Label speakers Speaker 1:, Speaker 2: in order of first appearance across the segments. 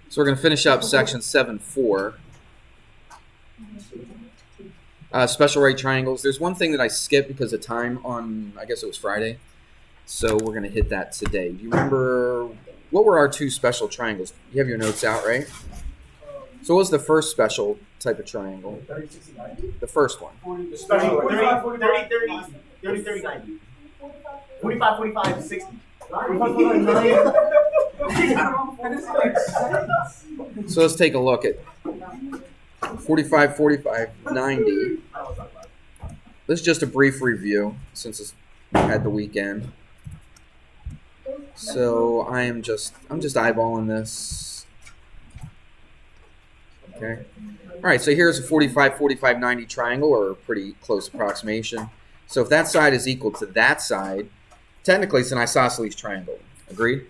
Speaker 1: So we're going to finish up section 7.4. Special right triangles. There's one thing that I skipped because of time on, I guess it was Friday. So we're going to hit that today. Do you remember, what were our two special triangles? You have your notes out, right? So what was the first special type of triangle?
Speaker 2: 30, 60, 90.
Speaker 1: The first one.
Speaker 2: The special 30, 30, 30, 90. 45, 45, 60.
Speaker 1: So let's take a look at 45, 45, 90. This is just a brief review since it's had the weekend. So I'm just eyeballing this. Okay. All right, so here's a 45, 45, 90 triangle, or a pretty close approximation. So if that side is equal to that side, technically it's an isosceles triangle. Agreed?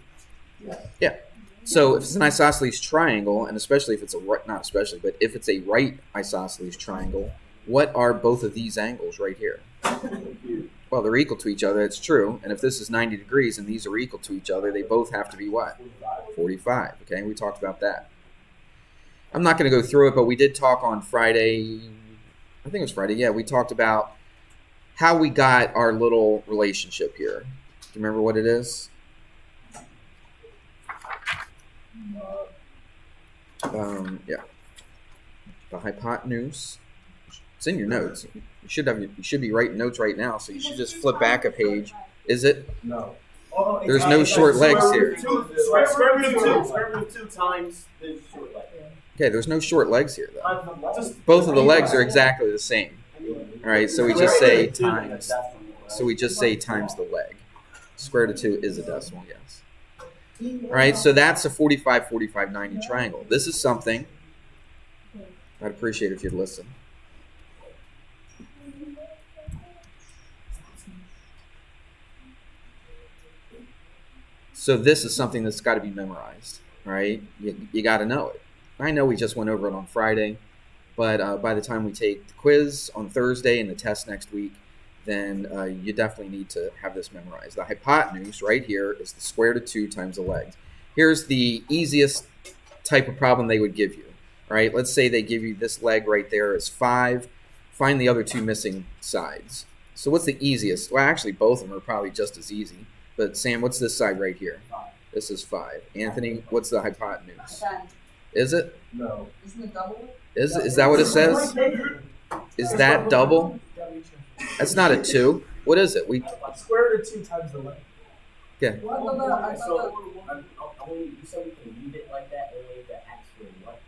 Speaker 1: Yeah. So if it's an isosceles triangle, and especially if it's not especially, but if it's a right isosceles triangle, what are both of these angles right here? Well, they're equal to each other, that's true. And if this is 90 degrees and these are equal to each other, they both have to be what? 45. Okay, we talked about that. I'm not going to go through it, but we did talk on Friday. I think it was Friday. Yeah, we talked about how we got our little relationship here. Do you remember what it is? Yeah. The hypotenuse. It's in your notes. You should be writing notes right now, so you should just flip back a page. Is it?
Speaker 2: No.
Speaker 1: There's no short legs here.
Speaker 2: Square root of 2 times the short leg.
Speaker 1: Okay, there's no short legs here, though. Both of the legs are exactly the same. All right, so we just say times. So we just say times the leg. Square root of 2 is a decimal, yes. All right, so that's a 45, 45, 90 triangle. This is something I'd appreciate if you'd listen. So this is something that's got to be memorized, right? You got to know it. I know we just went over it on Friday, but by the time we take the quiz on Thursday and the test next week, then you definitely need to have this memorized. The hypotenuse right here is the square root of 2 times the legs. Here's the easiest type of problem they would give you, right? Let's say they give you this leg right there is 5. Find the other two missing sides. So what's the easiest? Well, actually, both of them are probably just as easy. But Sam, what's this side right here?
Speaker 2: 5.
Speaker 1: This is 5. Anthony, what's the hypotenuse?
Speaker 3: 10.
Speaker 1: Is it?
Speaker 2: No.
Speaker 3: Isn't it double?
Speaker 1: Is that what it says? Is that double? That's not a 2. What is it?
Speaker 2: Square root of 2 times the leg.
Speaker 1: Okay.
Speaker 2: You said we can leave it like that, only if it acts for what?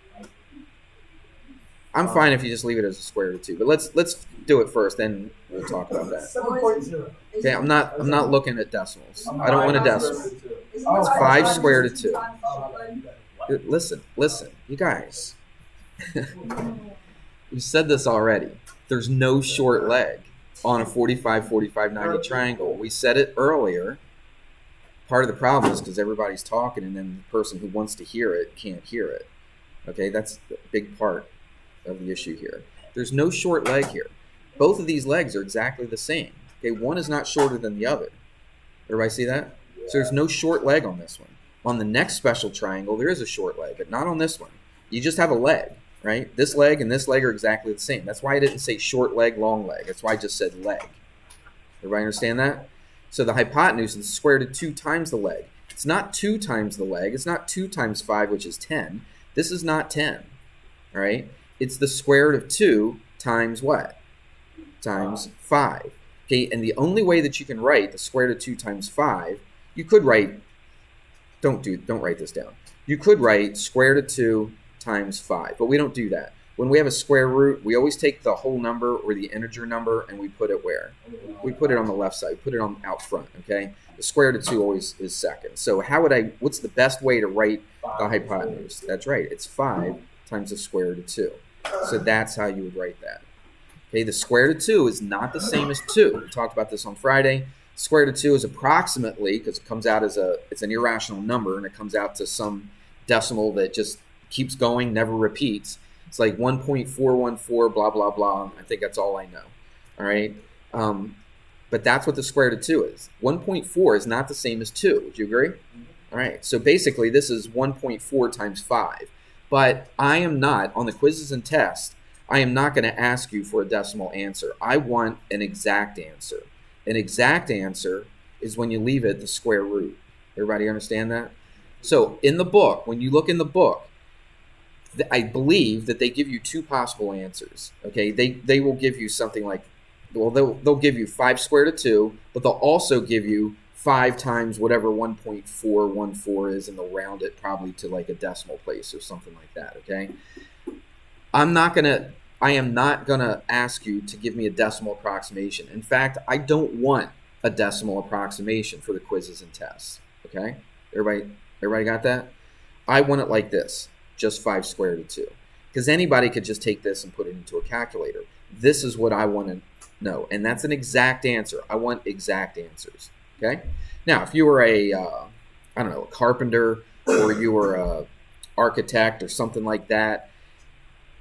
Speaker 1: I'm fine if you just leave it as a square root of 2. But let's do it first, then we'll talk about that.
Speaker 2: 7.0.
Speaker 1: Okay, I'm not looking at decimals. I don't want a decimal.
Speaker 3: It's
Speaker 1: 5 square root of 2. Listen, you guys. We said this already. There's no short leg on a 45, 45, 90 triangle. We said it earlier. Part of the problem is because everybody's talking and then the person who wants to hear it can't hear it. Okay, that's a big part of the issue here. There's no short leg here. Both of these legs are exactly the same. Okay, one is not shorter than the other. Everybody see that? So there's no short leg on this one. On the next special triangle, there is a short leg, but not on this one. You just have a leg, right? This leg and this leg are exactly the same. That's why I didn't say short leg, long leg. That's why I just said leg. Everybody understand that? So the hypotenuse is the square root of 2 times the leg. It's not 2 times the leg. It's not 2 times 5, which is 10. This is not 10, all right? It's the square root of 2 times what? Times 5. Okay, and the only way that you can write the square root of 2 times 5, you could write, don't write this down. You could write square root of 2 times 5, but we don't do that. When we have a square root, we always take the whole number or the integer number and we put it where? We put it on the left side. We put it on out front, okay? The square root of 2 always is second. So what's the best way to write the hypotenuse? That's right. It's 5 times the square root of 2. So that's how you would write that. Okay, the square root of 2 is not the same as 2. We talked about this on Friday. Square root of 2 is approximately, because it comes out as it's an irrational number, and it comes out to some decimal that just keeps going, never repeats. It's like 1.414, blah, blah, blah. I think that's all I know. All right? But that's what the square root of 2 is. 1.4 is not the same as 2. Would you agree? All right, so basically this is 1.4 times 5. But I am not, on the quizzes and tests, I am not going to ask you for a decimal answer. I want an exact answer. An exact answer is when you leave it the square root. Everybody understand that? So in the book, when you look in the book, I believe that they give you two possible answers. Okay, they will give you something like, well, they'll give you 5 squared of 2, but they'll also give you 5 times whatever 1.414 is, and they'll round it probably to like a decimal place or something like that. Okay, I am not gonna ask you to give me a decimal approximation. In fact, I don't want a decimal approximation for the quizzes and tests. Okay, everybody got that? I want it like this, just 5 squared of 2, because anybody could just take this and put it into a calculator. This is what I want to know, and that's an exact answer. I want exact answers. Okay. Now, if you were a carpenter, or you were a architect or something like that,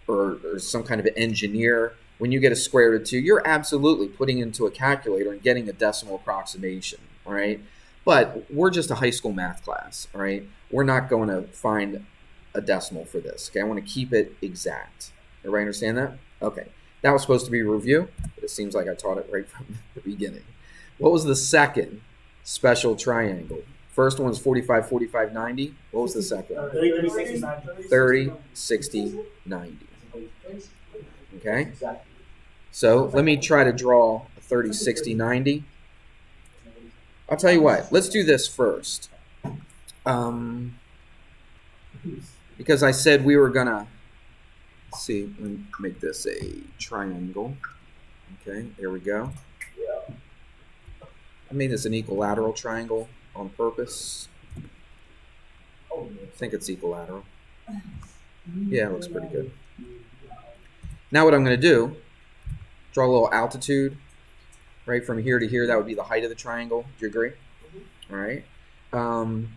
Speaker 1: or some kind of an engineer, when you get a square root of 2, you're absolutely putting into a calculator and getting a decimal approximation. All right. But we're just a high school math class. All right. We're not going to find a decimal for this. Okay. I want to keep it exact. Everybody understand that? Okay. That was supposed to be a review, but it seems like I taught it right from the beginning. What was the second special triangle? First one was 45, 45, 90. What was the second?
Speaker 2: 30, 60, 90.
Speaker 1: 30, 60, 90. Okay? So let me try to draw a 30, 60, 90. I'll tell you what. Let's do this first. Because I said we were going to, see, let me make this a triangle. Okay, there we go. I made this an equilateral triangle on purpose. I think it's equilateral. Yeah, it looks pretty good. Now what I'm going to do, draw a little altitude, right from here to here. That would be the height of the triangle. Do you agree? All right. And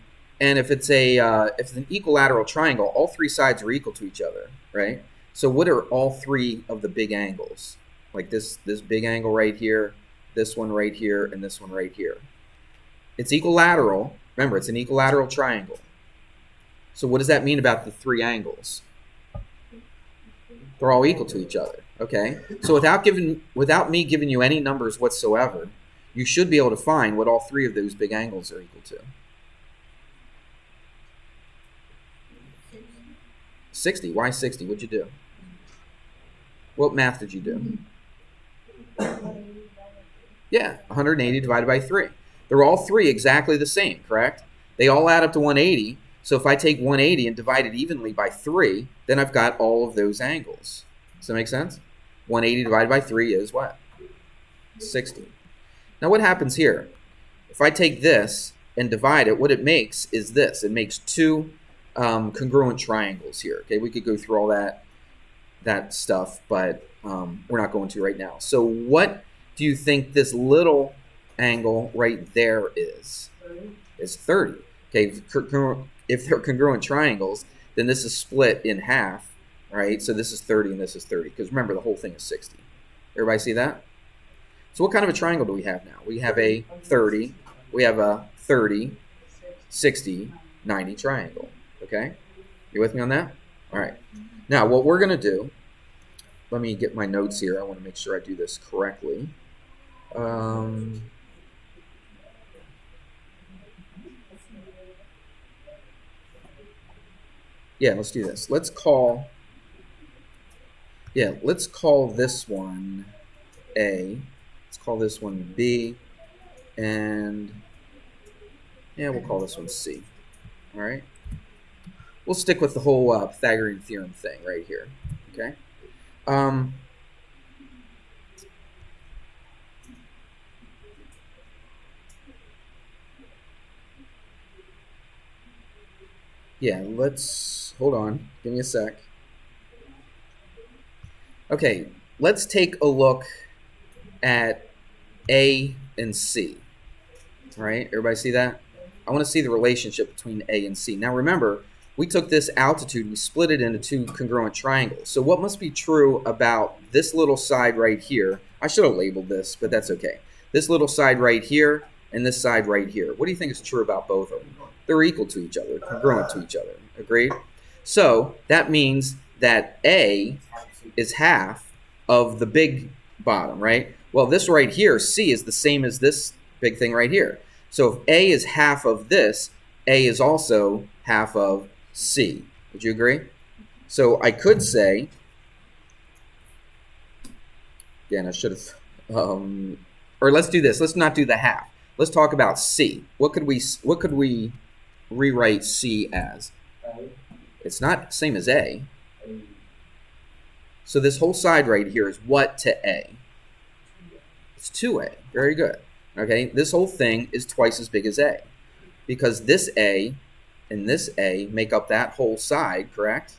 Speaker 1: if it's an equilateral triangle, all 3 sides are equal to each other, right? So what are all 3 of the big angles? Like this big angle right here, this one right here, and this one right here. It's equilateral. Remember, it's an equilateral triangle. So what does that mean about the 3 angles? They're all equal to each other. Okay. So without me giving you any numbers whatsoever, you should be able to find what all 3 of those big angles are equal to. 60. Why 60? What'd you do? What math did you do? Yeah, 180 divided by 3. They're all 3 exactly the same, correct? They all add up to 180. So if I take 180 and divide it evenly by 3, then I've got all of those angles. Does that make sense? 180 divided by 3 is what? 60. Now what happens here? If I take this and divide it, what it makes is this. It makes 2 congruent triangles here. Okay, we could go through all that stuff, but we're not going to right now. So what do you think this little angle right there is? It's 30. Okay, if they're congruent triangles, then this is split in half, right? So this is 30 and this is 30, because remember, the whole thing is 60. Everybody see that? So what kind of a triangle do we have now? We have a 30, we have a 30, 60, 90 triangle, okay? You with me on that? All right. Now, what we're going to do, let me get my notes here. I want to make sure I do this correctly. Yeah, let's do this. Let's call this one A. Let's call this one B. And yeah, we'll call this one C. All right. We'll stick with the whole Pythagorean theorem thing right here. Okay. Yeah, let's hold on. Give me a sec. Okay, let's take a look at A and C. All right, everybody see that? I want to see the relationship between A and C. Now remember, we took this altitude, we split it into 2 congruent triangles. So what must be true about this little side right here? I should have labeled this, but that's okay. This little side right here and this side right here. What do you think is true about both of them? They're equal to each other, congruent to each other. Agreed? So that means that A is half of the big bottom, right? Well, this right here, C, is the same as this big thing right here. So if A is half of this, A is also half of C. Would you agree? So I could say, again, I should have, or let's do this. Let's not do the half. Let's talk about C. What could we rewrite C as? It's not the same as A. So this whole side right here is what to A? It's 2A. Very good. Okay, this whole thing is twice as big as A because this A and this A make up that whole side, correct?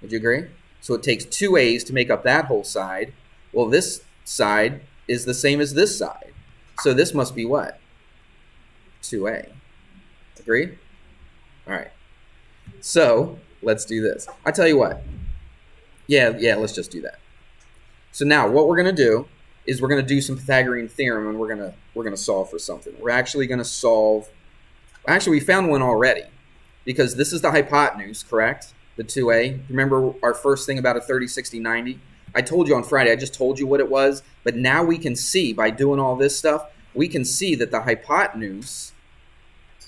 Speaker 1: Would you agree? So it takes 2 A's to make up that whole side. Well, this side is the same as this side. So this must be what? 2A. Agreed? All right. So let's do this. I tell you what. Yeah, let's just do that. So now what we're going to do is we're going to do some Pythagorean theorem and we're going to solve for something. We're actually going to solve. Actually, we found one already because this is the hypotenuse, correct? The 2A. Remember our first thing about a 30, 60, 90? I told you on Friday, I just told you what it was, but now we can see by doing all this stuff, we can see that the hypotenuse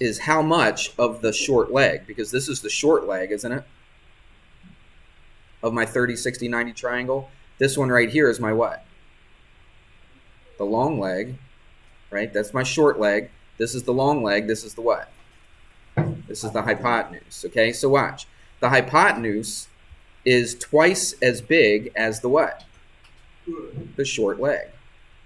Speaker 1: is how much of the short leg, because this is the short leg, isn't it? Of my 30, 60, 90 triangle. This one right here is my what? The long leg, right? That's my short leg. This is the long leg. This is the what? This is the hypotenuse, okay? So watch. The hypotenuse is twice as big as the what? The short leg.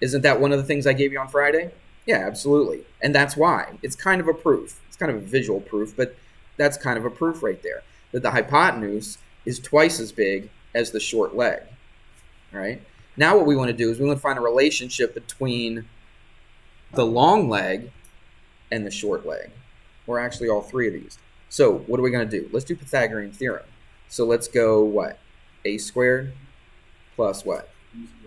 Speaker 1: Isn't that one of the things I gave you on Friday? Yeah, absolutely. And that's why. It's kind of a proof. It's kind of a visual proof, but that's kind of a proof right there. That the hypotenuse is twice as big as the short leg. All right? Now what we want to do is we want to find a relationship between the long leg and the short leg. Or actually all three of these. So what are we going to do? Let's do Pythagorean theorem. So let's go what? A squared plus what?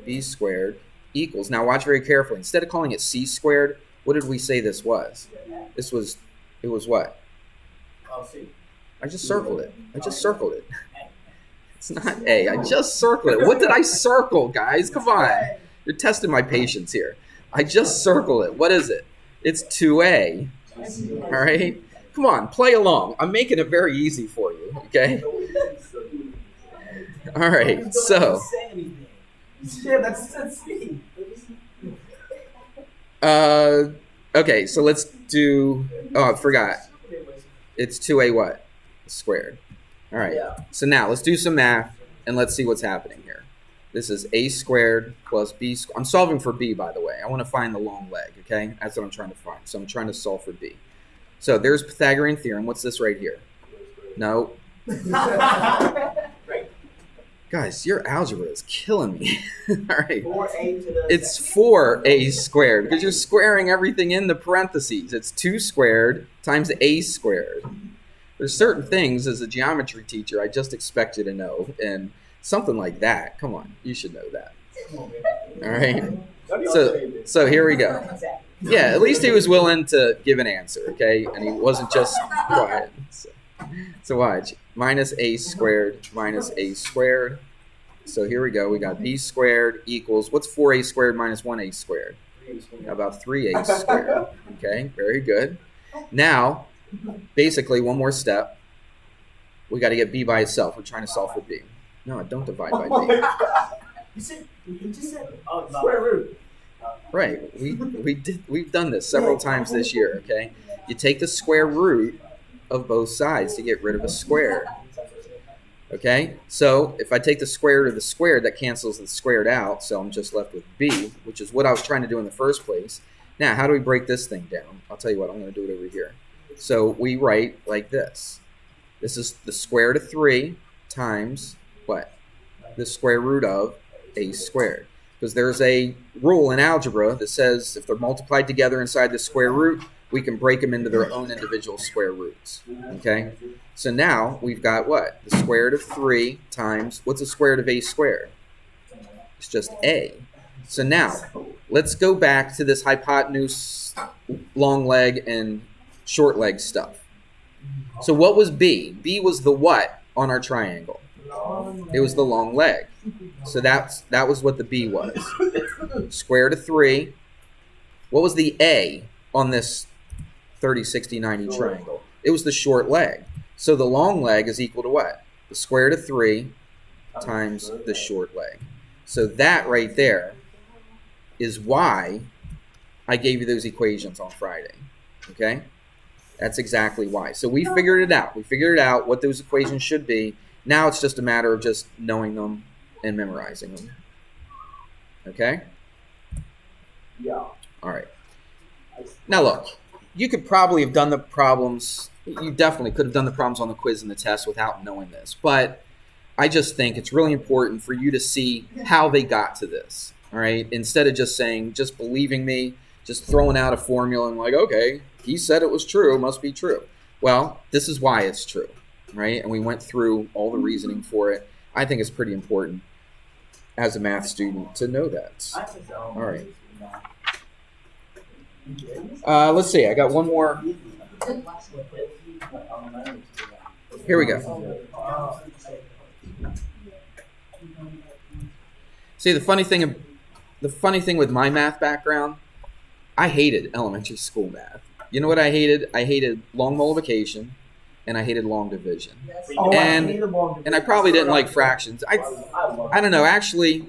Speaker 1: B squared equals. Now watch very carefully. Instead of calling it C squared, what did we say this was? It was what? I just circled it. It's not A. I just circled it. What did I circle, guys? Come on. You're testing my patience here. I just circled it. What is it? It's 2A. All right? Come on, play along. I'm making it very easy for you, okay? All right, so.
Speaker 2: Yeah, that's C.
Speaker 1: Okay, so let's do, I forgot. It's 2A what? Squared. All right, so now let's do some math and let's see what's happening here. This is A squared plus B squared. I'm solving for B, by the way. I want to find the long leg, okay? That's what I'm trying to find. So I'm trying to solve for B. So there's Pythagorean theorem. What's this right here? No. Guys, your algebra is killing me. All right. It's 4A squared because you're squaring everything in the parentheses. It's 2 squared times A squared. There's certain things as a geometry teacher I just expect you to know. And something like that, come on, you should know that. All right. So here we go. Yeah, at least he was willing to give an answer, okay? And he wasn't just quiet. So watch. Minus A squared minus A squared. So here we go. We got B squared equals, what's 4A squared minus 1A squared? How about 3A squared? Okay, very good. Now, basically, one more step. We got to get B by itself. We're trying to solve for B. No, don't divide by B.
Speaker 2: You just said square root.
Speaker 1: Right. We've done this several times this year, okay? You take the square root of both sides to get rid of a square. Okay? So if I take the square root of the squared, that cancels the squared out, so I'm just left with B, which is what I was trying to do in the first place. Now, how do we break this thing down? I'll tell you what, I'm going to do it over here. So we write like this. This is the square root of 3 times what? The square root of A squared. Because there's a rule in algebra that says if they're multiplied together inside the square root, we can break them into their own individual square roots. Okay? So now we've got what? The square root of 3 times, what's the square root of A squared? It's just A. So now, let's go back to this hypotenuse, long leg, and short leg stuff. So what was B? B was the what on our triangle? It was the long leg. So that was what the B was. Square root of 3. What was the A on this 30, 60, 90 triangle? It was the short leg. So the long leg is equal to what? The square root of 3 times the short leg. So that right there is why I gave you those equations on Friday. Okay? That's exactly why. So we figured it out. We figured out what those equations should be. Now it's just a matter of just knowing them and memorizing them. Okay?
Speaker 2: Yeah.
Speaker 1: All right. Now look, you could probably have done the problems. You definitely could have done the problems on the quiz and the test without knowing this. But I just think it's really important for you to see how they got to this. All right? Instead of just saying, just believing me, just throwing out a formula and like, okay, he said it was true, it must be true. Well, this is why it's true, right? And we went through all the reasoning for it. I think it's pretty important as a math student to know that. All right. Let's see. I got one more. Here we go. See, the funny thing with my math background, I hated elementary school math. You know what I hated? I hated long multiplication, and I hated long division. And I probably didn't like fractions. I don't know. Actually,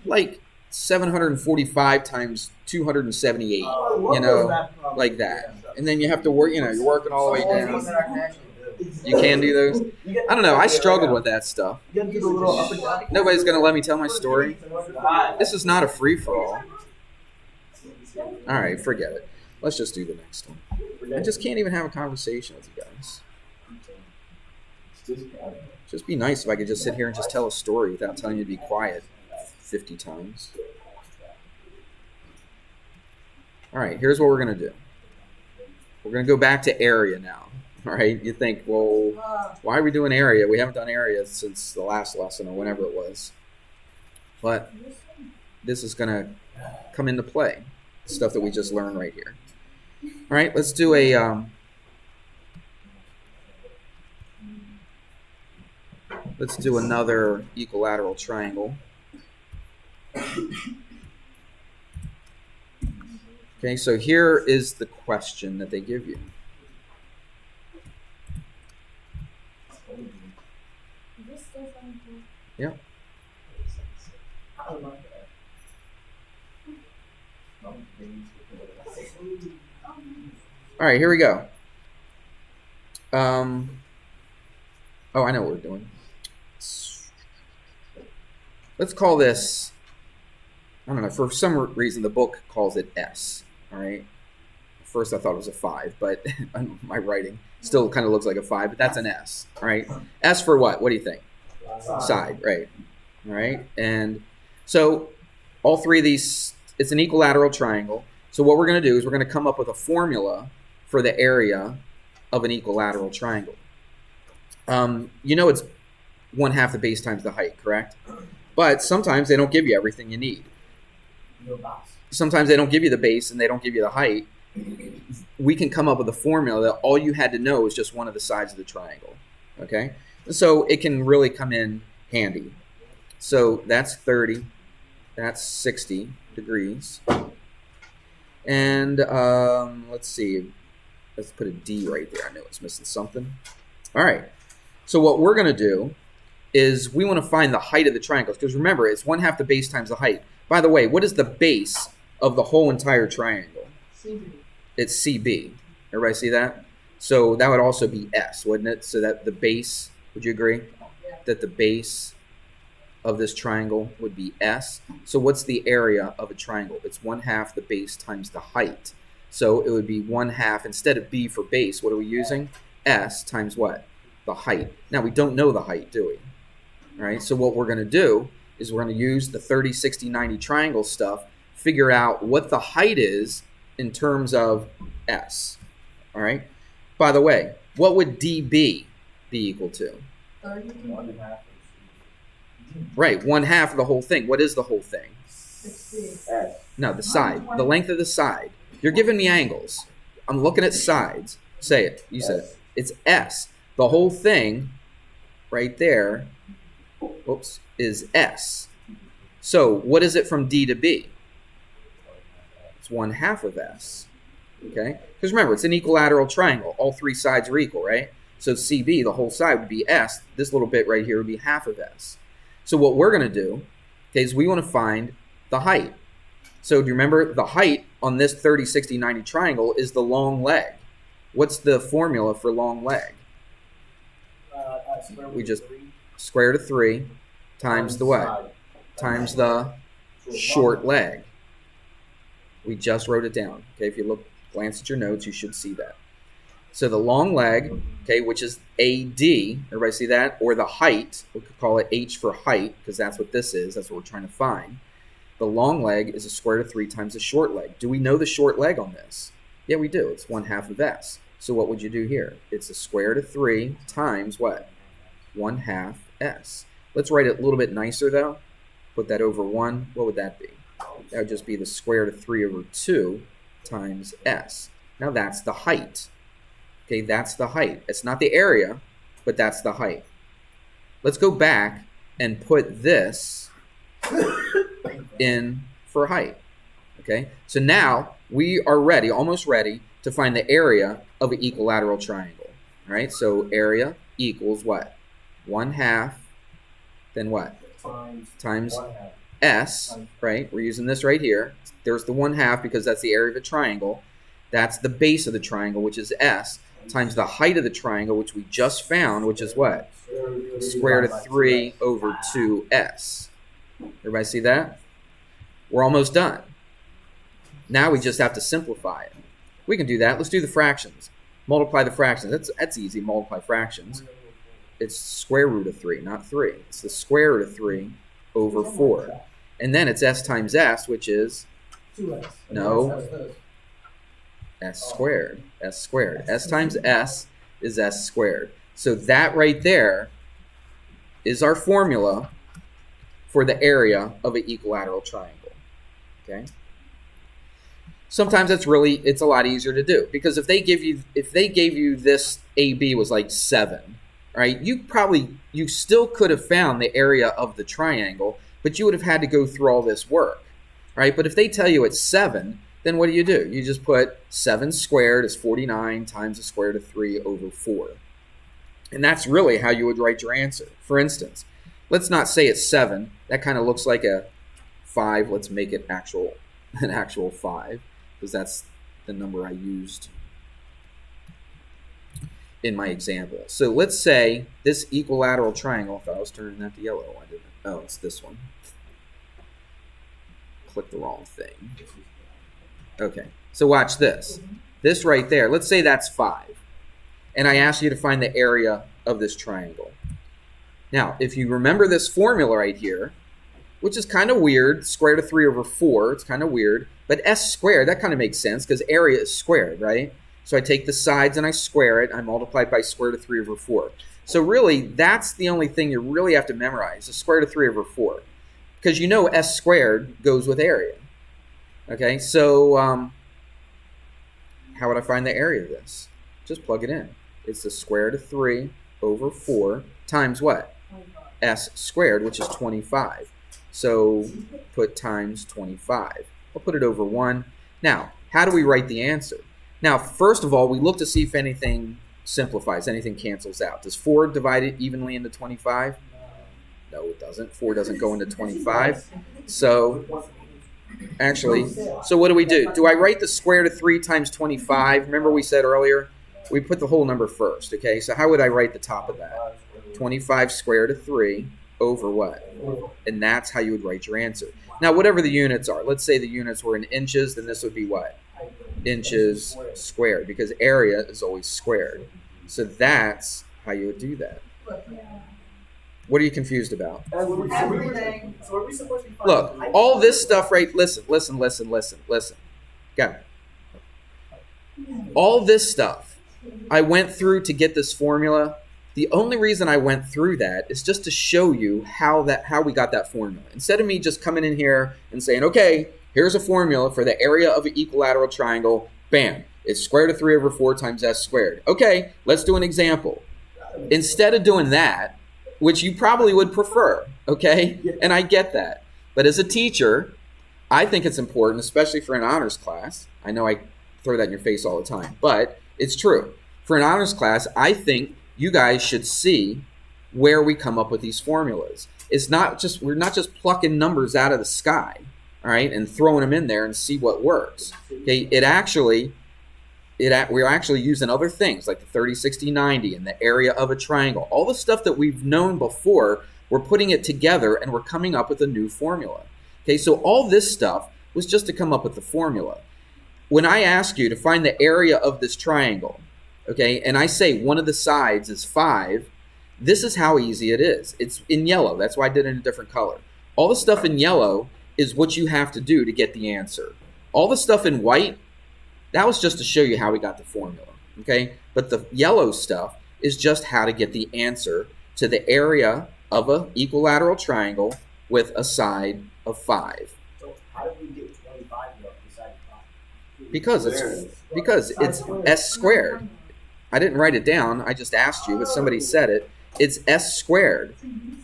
Speaker 1: like 745 times 278. You know, like that. And then you have to work. You know, you're working all the way down. You can do those? I don't know. I struggled with that stuff. Nobody's going to let me tell my story. This is not a free-for-all. All right, forget it. Let's just do the next one. I just can't even have a conversation with you guys. Just be nice if I could just sit here and just tell a story without telling you to be quiet 50 times. All right, here's what we're going to do. We're going to go back to area now. All right, you think, well, why are we doing area? We haven't done area since the last lesson or whenever it was. But this is going to come into play, stuff that we just learned right here. All right, let's do a let's do another equilateral triangle. Okay, so here is the question that they give you. Yeah. All right, here we go. Oh, I know what we're doing. Let's call this, I don't know, for some reason the book calls it S, all right? First I thought it was a 5, but my writing still kind of looks like a 5, but that's an S, all right? S for what? What do you think? Side, right? All right, and so all three of these, it's an equilateral triangle. So what we're going to do is we're going to come up with a formula for the area of an equilateral triangle. You know it's 1/2 the base times the height, correct? But sometimes they don't give you everything you need. Sometimes they don't give you the base and they don't give you the height. We can come up with a formula that all you had to know is just one of the sides of the triangle, okay? So it can really come in handy. So that's 30. That's 60 degrees. And let's see. Let's put a D right there. I know it's missing something. All right. So what we're going to do is we want to find the height of the triangles. Because remember, it's 1/2 the base times the height. By the way, what is the base of the whole entire triangle?
Speaker 3: CB.
Speaker 1: It's CB. Everybody see that? So that would also be S, wouldn't it? So that the base, would you agree?
Speaker 3: Yeah.
Speaker 1: That the base of this triangle would be S. So what's the area of a triangle? It's 1/2 the base times the height. So it would be 1/2, instead of B for base, what are we using? S times what? The height. Now we don't know the height, do we? All right, so what we're going to do is we're going to use the 30, 60, 90 triangle stuff, figure out what the height is in terms of S. All right? By the way, what would DB be equal to?
Speaker 3: 30.
Speaker 1: Right, 1/2 of the whole thing. What is the whole thing?
Speaker 3: 60.
Speaker 2: S.
Speaker 1: No, the side. The length of the side. You're giving me angles. I'm looking at sides. Say it. You said it. It's S. The whole thing right there, oops, is S. So what is it from D to B? It's 1/2 of S. Okay? Because remember, it's an equilateral triangle. All three sides are equal, right? So CB, the whole side would be S. This little bit right here would be 1/2 of S. So what we're going to do, okay, is we want to find the height. So do you remember the height on this 30, 60, 90 triangle is the long leg. What's the formula for long leg? We just square root of 3 times the what? Times the short leg. We just wrote it down. Okay, if you glance at your notes, you should see that. So the long leg, okay, which is AD, everybody see that? Or the height, we could call it H for height, because that's what this is. That's what we're trying to find. The long leg is a square root of 3 times the short leg. Do we know the short leg on this? Yeah, we do. It's 1/2 of S. So what would you do here? It's a square root of 3 times what? 1/2 S. Let's write it a little bit nicer, though. Put that over 1. What would that be? That would just be the square root of 3 over 2 times S. Now that's the height. Okay, that's the height. It's not the area, but that's the height. Let's go back and put this in for height. Okay, so now we are ready, almost ready, to find the area of an equilateral triangle. All right, so area equals what? 1/2, then what? Times S, right? We're using this right here. There's the 1/2 because that's the area of a triangle. That's the base of the triangle, which is S, times the height of the triangle, which we just found, which is what? Square root of 3 over 2S. Everybody see that? We're almost done. Now we just have to simplify it. We can do that. Let's do the fractions. Multiply the fractions. That's easy, multiply fractions. It's square root of 3, not 3. It's the square root of 3 over 4. And then it's S times S, which is?
Speaker 2: 2S.
Speaker 1: No. S squared. S squared. S times S is S squared. So that right there is our formula for the area of an equilateral triangle. Okay? Sometimes it's a lot easier to do, because if they gave you this AB was like 7, right? You still could have found the area of the triangle, but you would have had to go through all this work, right? But if they tell you it's 7, then what do? You just put 7 squared is 49 times the square root of 3 over 4. And that's really how you would write your answer. For instance, let's not say it's 7. That kind of looks like a 5. Let's make it an actual 5, because that's the number I used in my example. So let's say this equilateral triangle, if I was turning that to yellow, I didn't. Oh, it's this one. Click the wrong thing. Okay, so watch this. This right there, let's say that's 5. And I ask you to find the area of this triangle. Now, if you remember this formula right here, which is kind of weird, square root of 3 over 4, it's kind of weird, but S squared, that kind of makes sense because area is squared, right? So I take the sides and I square it, I multiply it by square root of 3 over 4. So really, that's the only thing you really have to memorize, the square root of 3 over 4. Because you know S squared goes with area. Okay, so how would I find the area of this? Just plug it in. It's the square root of 3 over 4 times what?
Speaker 3: 25.
Speaker 1: S squared, which is 25. So put times 25. I'll put it over 1. Now, how do we write the answer? Now, first of all, we look to see if anything simplifies, anything cancels out. Does 4 divide it evenly into 25? No, it doesn't. 4 doesn't go into 25. So, actually, so what do? Do I write the square root of 3 times 25? Remember we said earlier, we put the whole number first, okay? So how would I write the top of that? 25 square root of 3 over what? And that's how you would write your answer. Now, whatever the units are, let's say the units were in inches, then this would be what? Inches squared, because area is always squared. So that's how you would do that. What are you confused about?
Speaker 3: Everything.
Speaker 2: So are we supposed to be
Speaker 1: Look, all this stuff, right? Listen. Go. All this stuff I went through to get this formula. The only reason I went through that is just to show you how we got that formula. Instead of me just coming in here and saying, okay, Here's a formula for the area of an equilateral triangle. Bam. It's square root of 3 over 4 times s squared. Okay, let's do an example. Instead of doing that, which you probably would prefer, okay? And I get that. But as a teacher, I think it's important, especially for an honors class. I know I throw that in your face all the time, but it's true. For an honors class, I think you guys should see where we come up with these formulas. We're not just plucking numbers out of the sky, all right, and throwing them in there and see what works. Okay, we're actually using other things like the 30, 60, 90 and the area of a triangle. All the stuff that we've known before, we're putting it together and we're coming up with a new formula. Okay, so all this stuff was just to come up with the formula. When I ask you to find the area of this triangle, okay, and I say one of the sides is 5, this is how easy it is. It's in yellow. That's why I did it in a different color. All the stuff in yellow is what you have to do to get the answer. All the stuff in white, that was just to show you how we got the formula, okay? But the yellow stuff is just how to get the answer to the area of an equilateral triangle with a side of 5.
Speaker 2: So how did we get 25 beside 5?
Speaker 1: Because it's s squared. I didn't write it down. I just asked you, but somebody said it. It's s squared,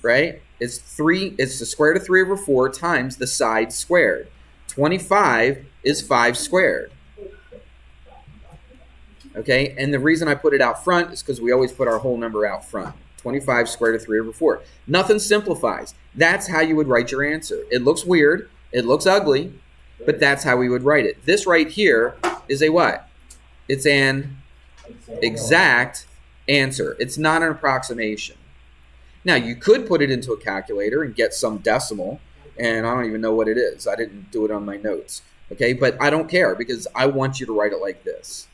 Speaker 1: right? It's the square root of 3 over 4 times the side squared. 25 is 5 squared. Okay, and the reason I put it out front is because we always put our whole number out front. 25 square root of 3 over 4. Nothing simplifies. That's how you would write your answer. It looks weird. It looks ugly, but that's how we would write it. This right here is a what? It's an exact answer. It's not an approximation. Now, you could put it into a calculator and get some decimal, and I don't even know what it is. I didn't do it on my notes. Okay, but I don't care because I want you to write it like this.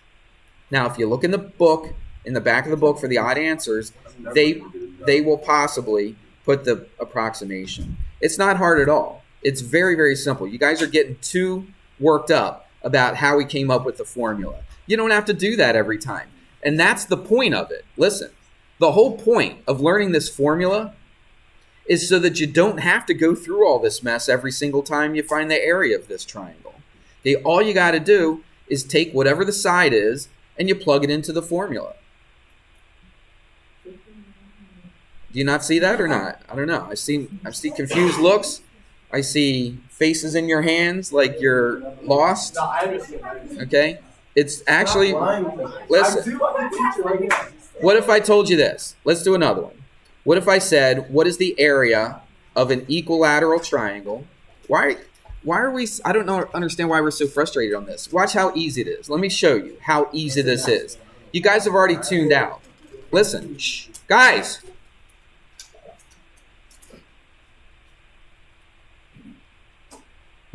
Speaker 1: Now, if you look in the book, in the back of the book for the odd answers, they will possibly put the approximation. It's not hard at all. It's very, very simple. You guys are getting too worked up about how we came up with the formula. You don't have to do that every time. And that's the point of it. Listen, the whole point of learning this formula is so that you don't have to go through all this mess every single time you find the area of this triangle. Okay, all you got to do is take whatever the side is and you plug it into the formula. Do you not see that or not? I don't know. I see confused looks. I see faces in your hands like you're lost.
Speaker 2: No, I understand.
Speaker 1: Okay? It's actually, listen, what if I told you this? Let's do another one. What if I said, what is the area of an equilateral triangle? Why are we, I don't understand why we're so frustrated on this. Watch how easy it is. Let me show you how easy this is. You guys have already tuned out. Listen, shh, guys.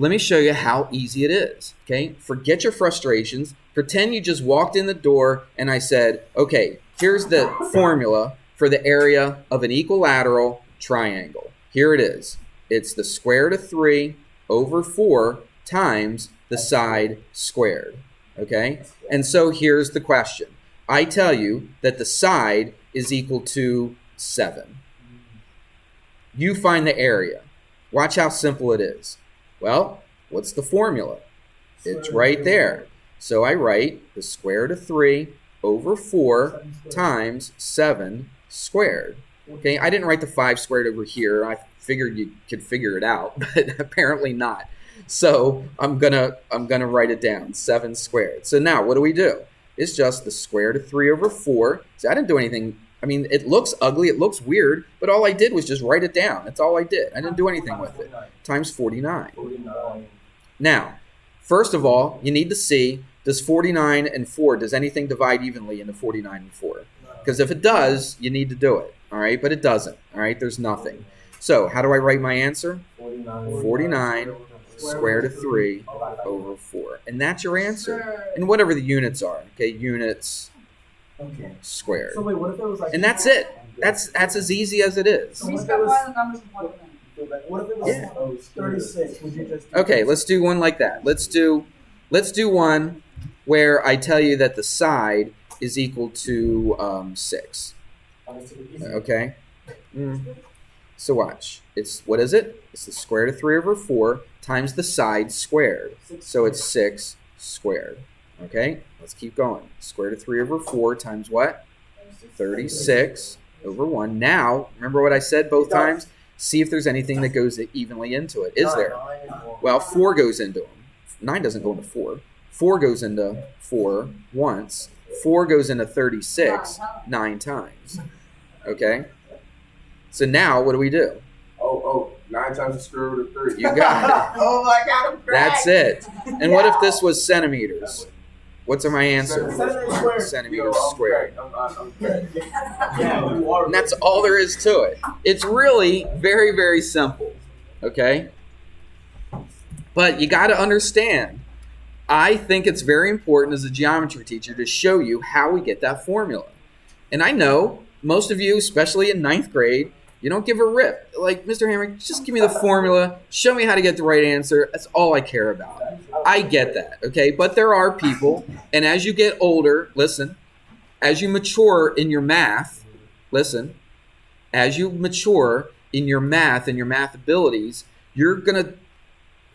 Speaker 1: Let me show you how easy it is, okay? Forget your frustrations. Pretend you just walked in the door and I said, okay, here's the formula for the area of an equilateral triangle. Here it is. It's the square root of 3 over 4 times the side squared, okay? And so here's the question. I tell you that the side is equal to 7. You find the area. Watch how simple it is. Well, what's the formula? It's right there. So I write the square root of 3 over 4 times 7 squared. Okay, I didn't write the 5 squared over here. I figured you could figure it out, but apparently not. So I'm gonna write it down, 7 squared. So now what do? It's just the square root of 3 over 4. So I didn't do anything. I mean, it looks ugly, it looks weird, but all I did was just write it down. That's all I did. I didn't do anything with it. Times 49. Now, first of all, you need to see, does 49 and 4, does anything divide evenly into 49 and 4? Because if it does, you need to do it, all right? But it doesn't, all right? There's nothing. So how do I write my answer? 49 square root of 3 over 4. And that's your answer. And whatever the units are, okay? Units squared.
Speaker 2: So wait, what if it was like?
Speaker 1: And that's it. That's as easy as it is.
Speaker 2: What if it was 36? Would you just
Speaker 1: Okay, let's do one like that. Let's do one where I tell you that the side is equal to 6. Okay? So watch. What is it? It's the square root of 3 over 4 times the side squared. So it's 6 squared. Okay, let's keep going. Square root of 3 over 4 times what? 36 over 1. Now, remember what I said both times? See if there's anything that goes evenly into it. Is there? Well, 4 goes into them. 9 doesn't go into 4. 4 goes into 4 once. 4 goes into 36 9 times. Okay? So now, what do we do?
Speaker 3: 9 times the square root of 3.
Speaker 1: You got it.
Speaker 2: Oh my God, I'm cracked.
Speaker 1: That's it. And what if this was centimeters? What's my answer? Centimeters squared.
Speaker 3: I'm cracked.
Speaker 2: Yeah, you are.
Speaker 1: And that's all there is to it. It's really very, very simple. Okay? But you got to understand, I think it's very important as a geometry teacher to show you how we get that formula. And I know most of you, especially in 9th grade, you don't give a rip. Like, Mr. Hammer, just give me the formula. Show me how to get the right answer. That's all I care about. I get that, okay? But there are people, and as you get older, listen, as you mature in your math, listen, as you mature in your math and your math abilities, you're going to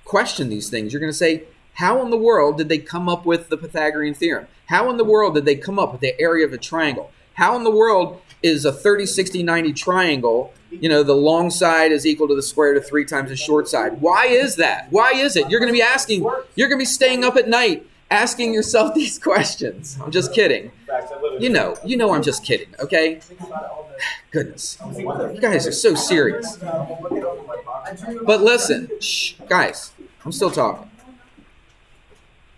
Speaker 1: question these things. You're going to say, how in the world did they come up with the Pythagorean theorem? How in the world did they come up with the area of a triangle? How in the world is a 30, 60, 90 triangle, the long side is equal to the square root of 3 times the short side? Why is that? Why is it? You're going to be staying up at night asking yourself these questions. I'm just kidding. You know I'm just kidding, okay? Goodness. You guys are so serious. But listen, guys, I'm still talking.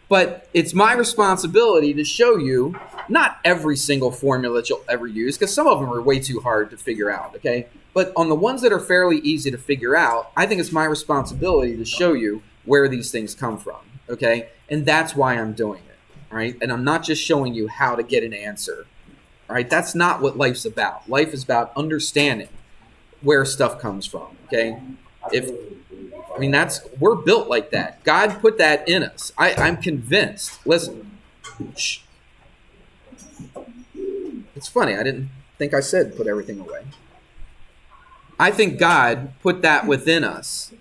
Speaker 1: But it's my responsibility to show you not every single formula that you'll ever use, because some of them are way too hard to figure out, okay? But on the ones that are fairly easy to figure out, I think it's my responsibility to show you where these things come from, okay? And that's why I'm doing it, all right? And I'm not just showing you how to get an answer, all right? That's not what life's about. Life is about understanding where stuff comes from, okay? We're built like that. God put that in us. I'm convinced. Listen. Shh. It's funny. I didn't think I said put everything away. I think God put that within us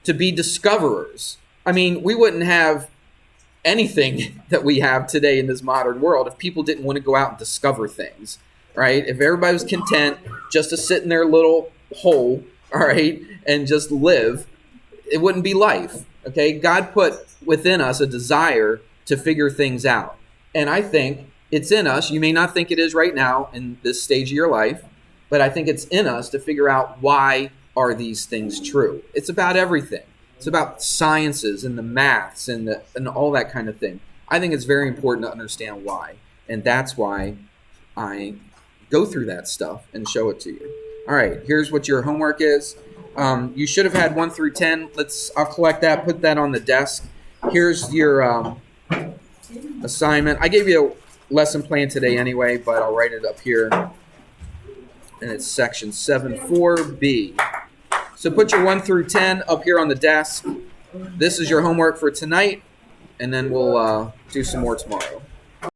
Speaker 1: to be discoverers. We wouldn't have anything that we have today in this modern world if people didn't want to go out and discover things, right? If everybody was content just to sit in their little hole, all right, and just live, it wouldn't be life, okay? God put within us a desire to figure things out. And I think it's in us. You may not think it is right now in this stage of your life, but I think it's in us to figure out why are these things true. It's about everything. It's about sciences and the maths and all that kind of thing. I think it's very important to understand why. And that's why I go through that stuff and show it to you. All right, here's what your homework is. You should have had 1 through 10. I'll collect that, put that on the desk. Here's your assignment. I gave you a lesson plan today anyway, but I'll write it up here. And it's section 7.4b. So put your 1 through 10 up here on the desk. This is your homework for tonight, and then we'll do some more tomorrow.